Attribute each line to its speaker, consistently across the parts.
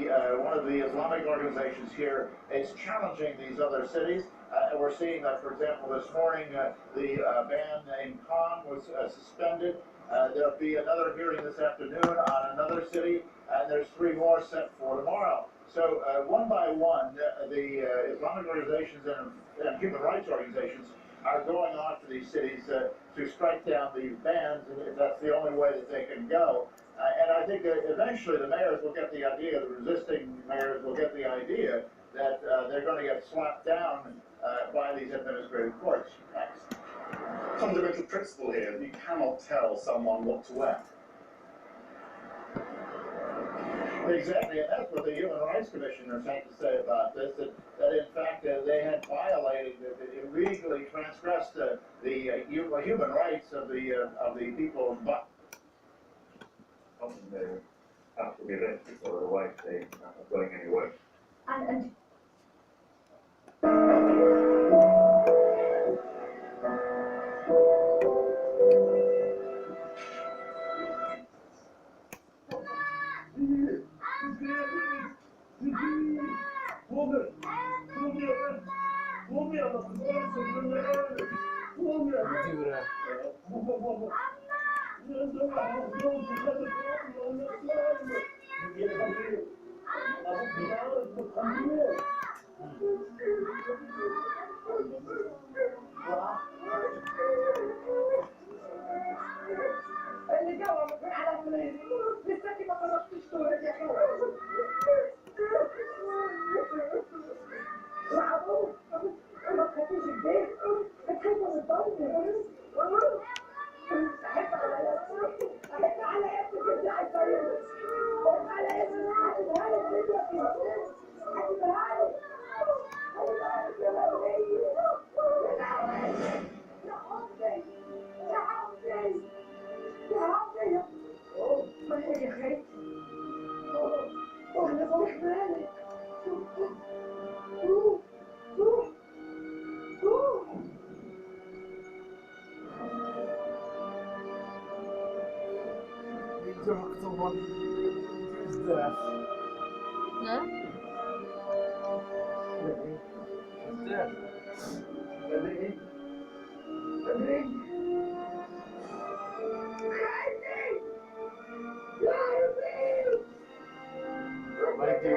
Speaker 1: one of the Islamic organizations here is challenging these other cities. And we're seeing that, for example, this morning the ban in Khan was suspended. There'll be another hearing this afternoon on another city, and there's 3 more set for tomorrow. So one by one, the Islamic organizations and human rights organizations are going on to these cities to strike down these bans, and that's the only way that they can go. And I think that eventually the mayors will get the idea, the resisting mayors will get the idea that they're going to get slapped down by these administrative courts. Next.
Speaker 2: Fundamental principle here, you cannot tell someone what to wear.
Speaker 1: Exactly, and that's what the Human Rights Commission is saying to say about this, that in fact they had violated, illegally transgressed the human rights of the people.
Speaker 2: They have to be arrested, or otherwise they are not going anywhere.
Speaker 3: And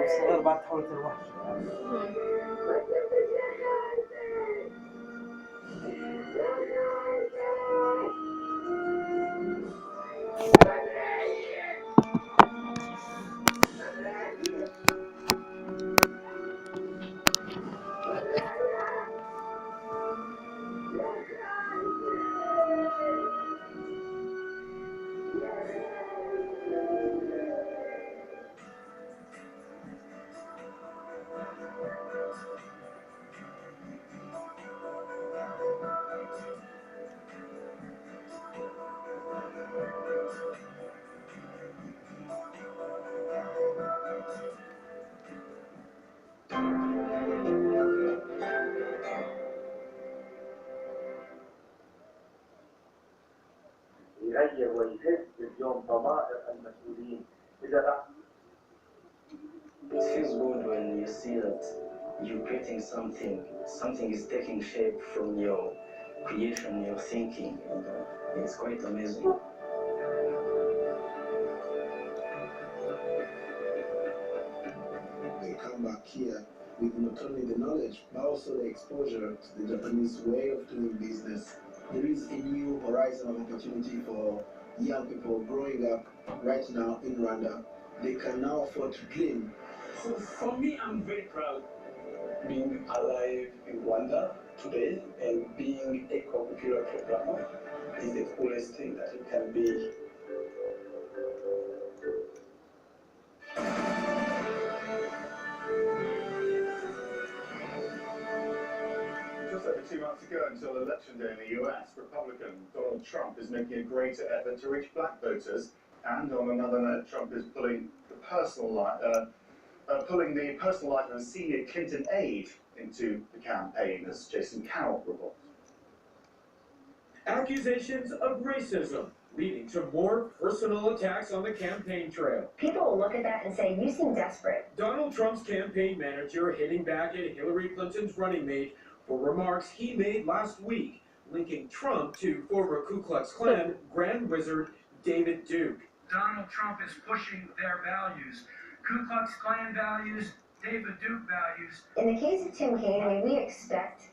Speaker 4: الصغير بعد تحول الوحش.
Speaker 5: يغير ويهز اليوم ضمائر المسؤولين إذا
Speaker 6: It feels good when you see that you're creating something is taking shape from your creation, your thinking, and it's quite amazing.
Speaker 7: They come back here with not only the knowledge, but also the exposure to the Japanese way of doing business. There is a new horizon of opportunity for young people growing up right now in Rwanda. They can now afford to dream.
Speaker 8: So for me, I'm very proud being alive in Rwanda today, and being a computer programmer is the coolest thing that you can be.
Speaker 2: Just over 2 months ago until election day in the US, Republican Donald Trump is making a greater effort to reach black voters, and on another note, Trump is pulling the personal life of a senior Clinton aide into the campaign, as Jason Carroll reports.
Speaker 9: Accusations of racism
Speaker 3: leading to more personal attacks on the campaign trail.
Speaker 9: People will look at that and say, you seem desperate.
Speaker 3: Donald Trump's campaign manager hitting back at Hillary Clinton's running mate for remarks he made last week, linking Trump to former Ku Klux Klan Grand Wizard David Duke.
Speaker 10: Donald Trump is pushing their values, Ku Klux Klan values, David Duke values.
Speaker 9: In the case of Tim Kaine, I mean, we expect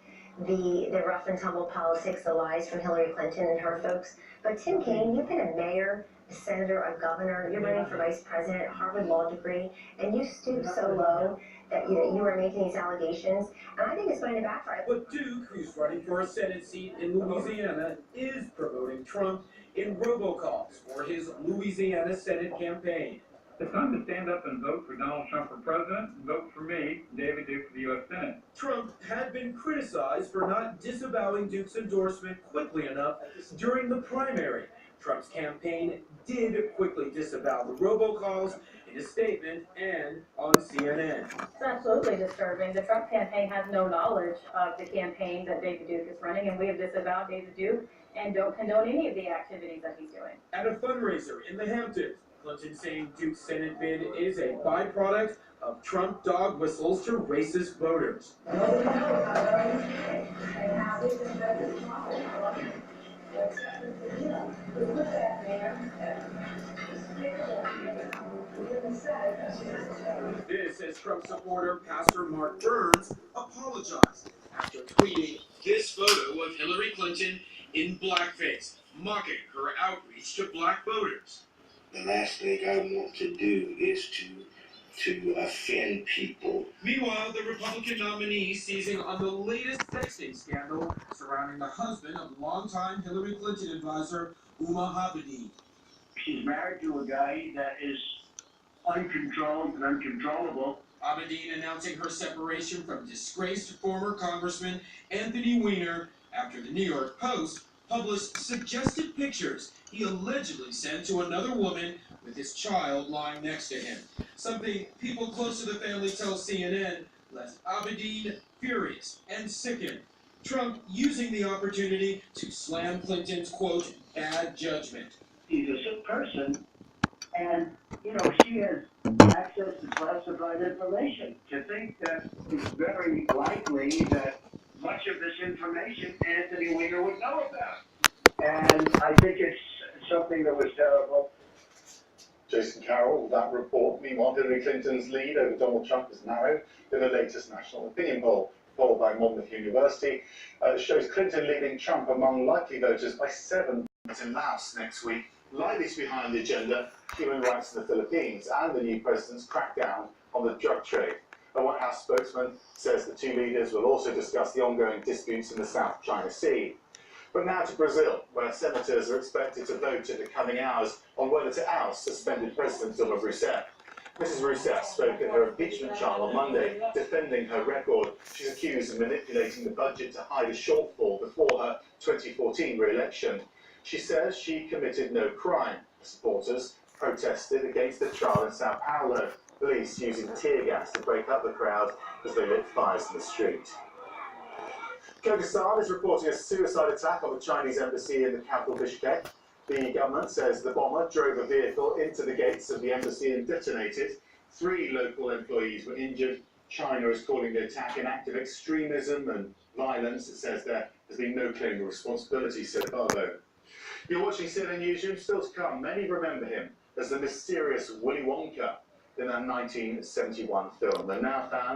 Speaker 9: the rough and tumble politics, the lies from Hillary Clinton and her folks. But Tim Kaine, you've been a mayor, a senator, a governor, you're running for vice president, Harvard Law degree, and you stoop so low that you are making these allegations, and I think it's going to backfire.
Speaker 3: But Duke, who's running for a Senate seat in Louisiana, is promoting Trump in robocalls for his Louisiana Senate campaign.
Speaker 10: It's time to stand up and vote for Donald Trump for president, and vote for me, David Duke, for the U.S. Senate.
Speaker 3: Trump had been criticized for not disavowing Duke's endorsement quickly enough during the primary. Trump's campaign did quickly disavow the robocalls in a statement and on CNN.
Speaker 11: It's absolutely disturbing. The Trump campaign has no knowledge of the campaign that David Duke is running, and we have disavowed David Duke and don't condone any of the activities that he's doing.
Speaker 3: At a fundraiser in the Hamptons, Clinton saying Duke's Senate bid is a byproduct of Trump dog whistles to racist voters. This as Trump supporter Pastor Mark Burns apologized after tweeting this photo of Hillary Clinton in blackface, mocking her outreach to black voters.
Speaker 12: The last thing I want to do is to offend people.
Speaker 3: Meanwhile, the Republican nominee seizing on the latest sexting scandal surrounding the husband of longtime Hillary Clinton advisor Umar Abedin.
Speaker 10: She's married to a guy that is uncontrolled and uncontrollable.
Speaker 3: Abedin announcing her separation from disgraced former Congressman Anthony Weiner after the New York Post published suggested pictures he allegedly sent to another woman with his child lying next to him. Something people close to the family tell CNN left Abedin furious and sickened. Trump using the opportunity to slam Clinton's, quote, bad judgment.
Speaker 10: He's a sick person, and, she has access to classified information. To think that it's very likely that much of this information Anthony Weiner would know about. And I think it's something that was terrible.
Speaker 2: Jason Carroll, that report. Meanwhile, Hillary Clinton's lead over Donald Trump is narrowed in the latest national opinion poll by Monmouth University. Shows Clinton leading Trump among likely voters by 7 points in Laos next week. Likely to be high on the agenda, human rights in the Philippines and the new president's crackdown on the drug trade. A White House spokesman says the two leaders will also discuss the ongoing disputes in the South China Sea. But now to Brazil, where senators are expected to vote in the coming hours on whether to oust suspended President Dilma Rousseff. Mrs. Rousseff spoke at her impeachment trial on Monday, defending her record. She's accused of manipulating the budget to hide a shortfall before her 2014 re-election. She says she committed no crime. Supporters protested against the trial in Sao Paulo, police using tear gas to break up the crowd as they lit fires in the street. Kyrgyzstan is reporting a suicide attack on the Chinese embassy in the capital Bishkek. The government says the bomber drove a vehicle into the gates of the embassy and detonated. 3 local employees were injured. China is calling the attack an act of extremism and violence. It says there has been no claim of responsibility so far, though. You're watching CNN Newsroom. Still to come, many remember him as the mysterious Willy Wonka in that 1971 film. And now fans